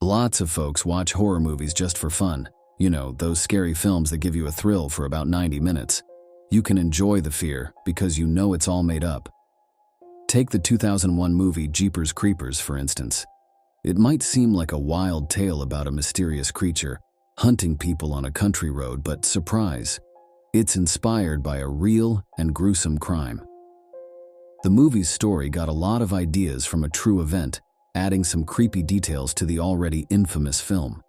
Lots of folks watch horror movies just for fun. You know, those scary films that give you a thrill for about 90 minutes. You can enjoy the fear because you know it's all made up. Take the 2001 movie Jeepers Creepers, for instance. It might seem like a wild tale about a mysterious creature hunting people on a country road, but surprise, it's inspired by a real and gruesome crime. The movie's story got a lot of ideas from a true event, adding some creepy details to the already infamous film.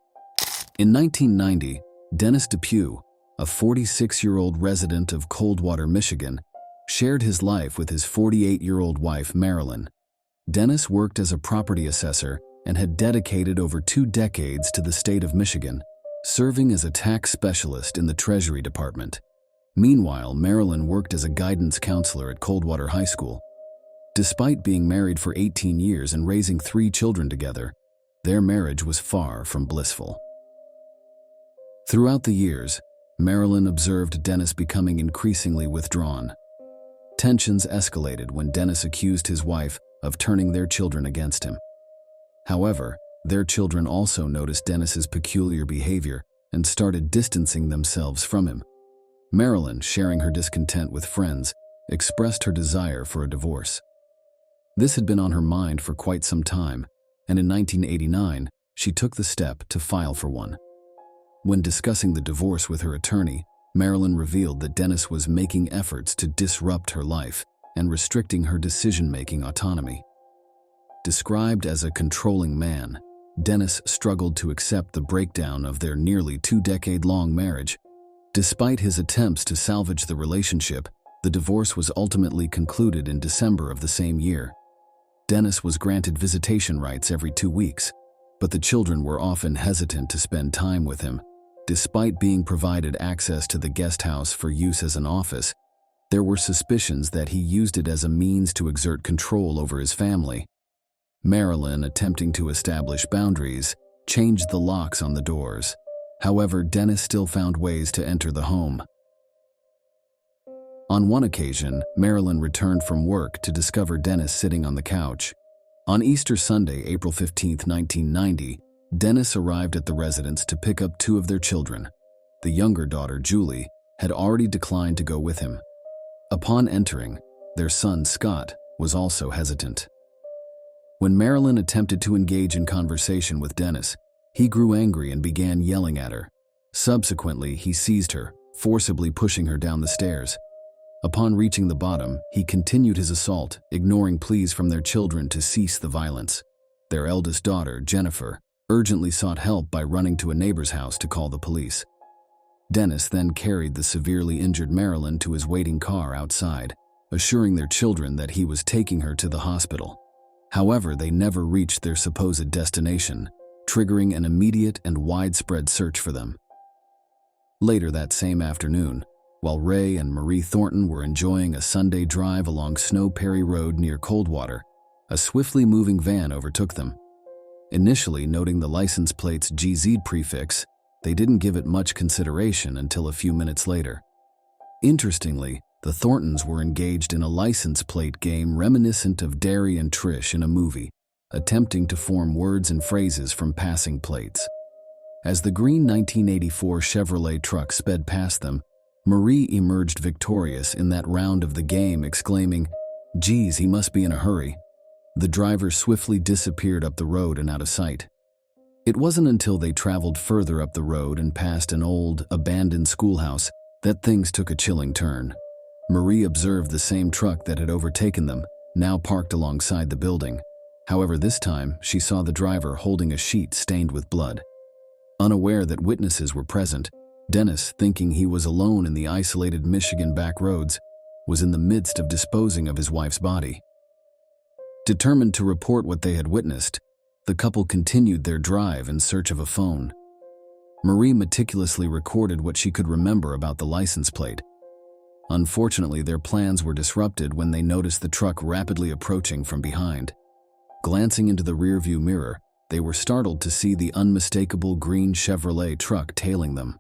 In 1990, Dennis Depue, a 46-year-old resident of Coldwater, Michigan, shared his life with his 48-year-old wife, Marilyn. Dennis worked as a property assessor and had dedicated over 2 decades to the state of Michigan, serving as a tax specialist in the Treasury Department. Meanwhile, Marilyn worked as a guidance counselor at Coldwater High School. Despite being married for 18 years and raising 3 children together, their marriage was far from blissful. Throughout the years, Marilyn observed Dennis becoming increasingly withdrawn. Tensions escalated when Dennis accused his wife of turning their children against him. However, their children also noticed Dennis's peculiar behavior and started distancing themselves from him. Marilyn, sharing her discontent with friends, expressed her desire for a divorce. This had been on her mind for quite some time, and in 1989, she took the step to file for one. When discussing the divorce with her attorney, Marilyn revealed that Dennis was making efforts to disrupt her life and restricting her decision-making autonomy. Described as a controlling man, Dennis struggled to accept the breakdown of their nearly 2-decade-long marriage. Despite his attempts to salvage the relationship, the divorce was ultimately concluded in December of the same year. Dennis was granted visitation rights every 2 weeks, but the children were often hesitant to spend time with him. Despite being provided access to the guest house for use as an office, there were suspicions that he used it as a means to exert control over his family. Marilyn, attempting to establish boundaries, changed the locks on the doors. However, Dennis still found ways to enter the home. On one occasion, Marilyn returned from work to discover Dennis sitting on the couch. On Easter Sunday, April 15, 1990, Dennis arrived at the residence to pick up 2 of their children. The younger daughter, Julie, had already declined to go with him. Upon entering, their son, Scott, was also hesitant. When Marilyn attempted to engage in conversation with Dennis, he grew angry and began yelling at her. Subsequently, he seized her, forcibly pushing her down the stairs. Upon reaching the bottom, he continued his assault, ignoring pleas from their children to cease the violence. Their eldest daughter, Jennifer, urgently sought help by running to a neighbor's house to call the police. Dennis then carried the severely injured Marilyn to his waiting car outside, assuring their children that he was taking her to the hospital. However, they never reached their supposed destination, triggering an immediate and widespread search for them. Later that same afternoon, while Ray and Marie Thornton were enjoying a Sunday drive along Snow Perry Road near Coldwater, a swiftly moving van overtook them. Initially noting the license plate's GZ prefix, they didn't give it much consideration until a few minutes later. Interestingly, the Thorntons were engaged in a license plate game reminiscent of Derry and Trish in a movie, attempting to form words and phrases from passing plates. As the green 1984 Chevrolet truck sped past them, Marie emerged victorious in that round of the game, exclaiming, "Geez, he must be in a hurry." The driver swiftly disappeared up the road and out of sight. It wasn't until they traveled further up the road and past an old, abandoned schoolhouse that things took a chilling turn. Marie observed the same truck that had overtaken them, now parked alongside the building. However, this time, she saw the driver holding a sheet stained with blood. Unaware that witnesses were present, Dennis, thinking he was alone in the isolated Michigan back roads, was in the midst of disposing of his wife's body. Determined to report what they had witnessed, the couple continued their drive in search of a phone. Marie meticulously recorded what she could remember about the license plate. Unfortunately, their plans were disrupted when they noticed the truck rapidly approaching from behind. Glancing into the rearview mirror, they were startled to see the unmistakable green Chevrolet truck tailing them.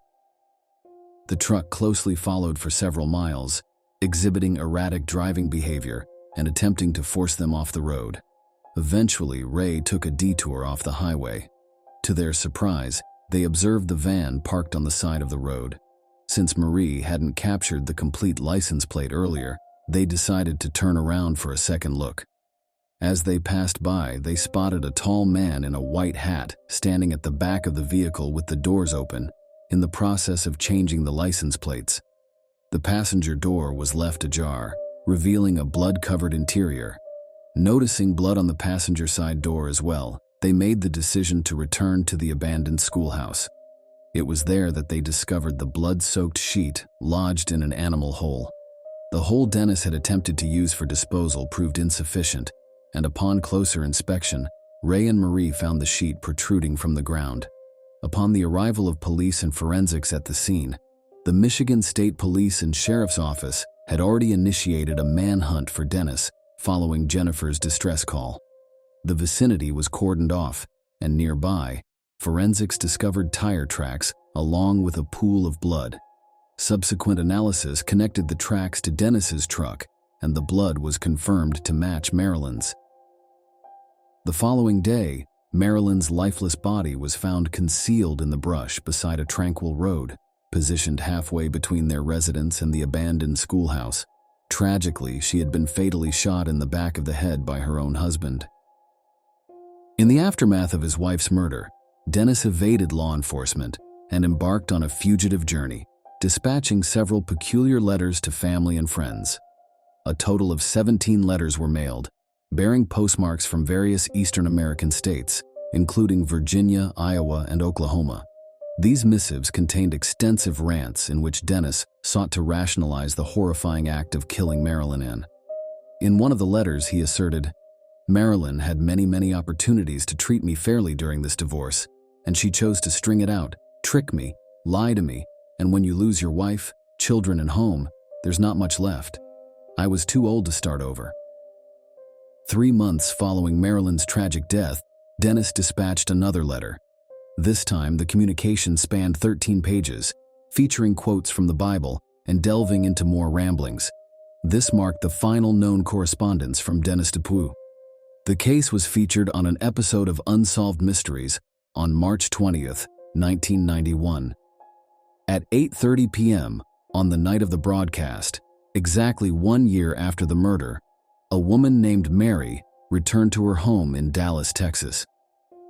The truck closely followed for several miles, exhibiting erratic driving behavior and attempting to force them off the road. Eventually, Ray took a detour off the highway. To their surprise, they observed the van parked on the side of the road. Since Marie hadn't captured the complete license plate earlier, they decided to turn around for a second look. As they passed by, they spotted a tall man in a white hat standing at the back of the vehicle with the doors open, in the process of changing the license plates. The passenger door was left ajar, revealing a blood-covered interior. Noticing blood on the passenger side door as well, they made the decision to return to the abandoned schoolhouse. It was there that they discovered the blood-soaked sheet lodged in an animal hole. The hole Dennis had attempted to use for disposal proved insufficient, and upon closer inspection, Ray and Marie found the sheet protruding from the ground. Upon the arrival of police and forensics at the scene, the Michigan State Police and Sheriff's Office had already initiated a manhunt for Dennis following Jennifer's distress call. The vicinity was cordoned off, and nearby, forensics discovered tire tracks along with a pool of blood. Subsequent analysis connected the tracks to Dennis's truck, and the blood was confirmed to match Marilyn's. The following day, Marilyn's lifeless body was found concealed in the brush beside a tranquil road, positioned halfway between their residence and the abandoned schoolhouse. Tragically, she had been fatally shot in the back of the head by her own husband. In the aftermath of his wife's murder, Dennis evaded law enforcement and embarked on a fugitive journey, dispatching several peculiar letters to family and friends. A total of 17 letters were mailed, bearing postmarks from various Eastern American states, including Virginia, Iowa, and Oklahoma. These missives contained extensive rants in which Dennis sought to rationalize the horrifying act of killing Marilyn Ann. In one of the letters, he asserted, "Marilyn had many opportunities to treat me fairly during this divorce, and she chose to string it out, trick me, lie to me, and when you lose your wife, children, and home, there's not much left. I was too old to start over." 3 months following Marilyn's tragic death, Dennis dispatched another letter. This time, the communication spanned 13 pages, featuring quotes from the Bible and delving into more ramblings. This marked the final known correspondence from Dennis Depue. The case was featured on an episode of Unsolved Mysteries on March 20th, 1991. At 8:30 p.m. on the night of the broadcast, exactly 1 year after the murder, a woman named Mary returned to her home in Dallas, Texas.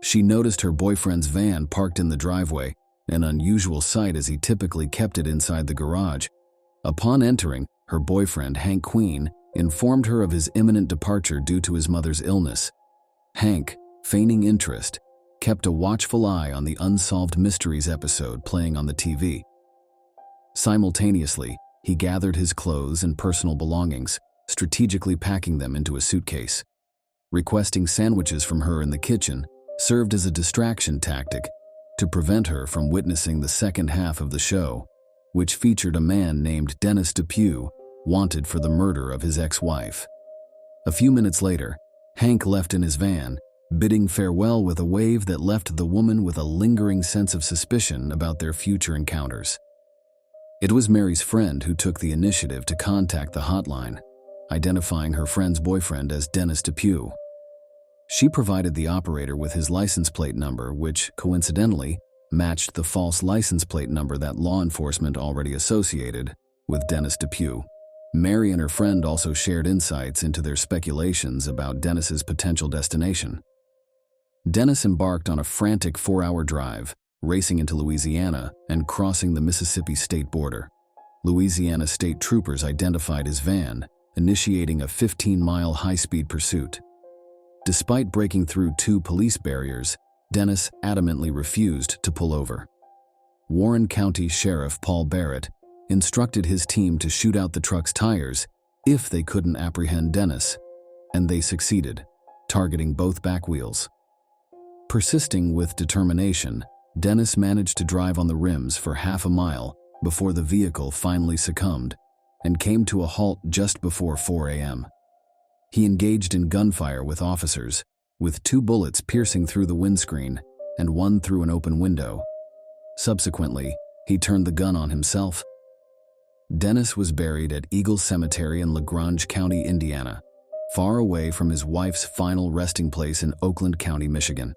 She noticed her boyfriend's van parked in the driveway, an unusual sight as he typically kept it inside the garage. Upon entering, her boyfriend, Hank Queen, informed her of his imminent departure due to his mother's illness. Hank, feigning interest, kept a watchful eye on the Unsolved Mysteries episode playing on the TV. Simultaneously, he gathered his clothes and personal belongings, strategically packing them into a suitcase. Requesting sandwiches from her in the kitchen served as a distraction tactic to prevent her from witnessing the second half of the show, which featured a man named Dennis Depue, wanted for the murder of his ex-wife. A few minutes later, Hank left in his van, bidding farewell with a wave that left the woman with a lingering sense of suspicion about their future encounters. It was Mary's friend who took the initiative to contact the hotline, identifying her friend's boyfriend as Dennis Depue. She provided the operator with his license plate number, which, coincidentally, matched the false license plate number that law enforcement already associated with Dennis Depue. Mary and her friend also shared insights into their speculations about Dennis's potential destination. Dennis embarked on a frantic 4-hour drive, racing into Louisiana and crossing the Mississippi state border. Louisiana state troopers identified his van, initiating a 15-mile high-speed pursuit. Despite breaking through 2 police barriers, Dennis adamantly refused to pull over. Warren County Sheriff Paul Barrett instructed his team to shoot out the truck's tires if they couldn't apprehend Dennis, and they succeeded, targeting both back wheels. Persisting with determination, Dennis managed to drive on the rims for half a mile before the vehicle finally succumbed and came to a halt just before 4 a.m. He engaged in gunfire with officers, with 2 bullets piercing through the windscreen and 1 through an open window. Subsequently, he turned the gun on himself. Dennis was buried at Eagle Cemetery in LaGrange County, Indiana, far away from his wife's final resting place in Oakland County, Michigan.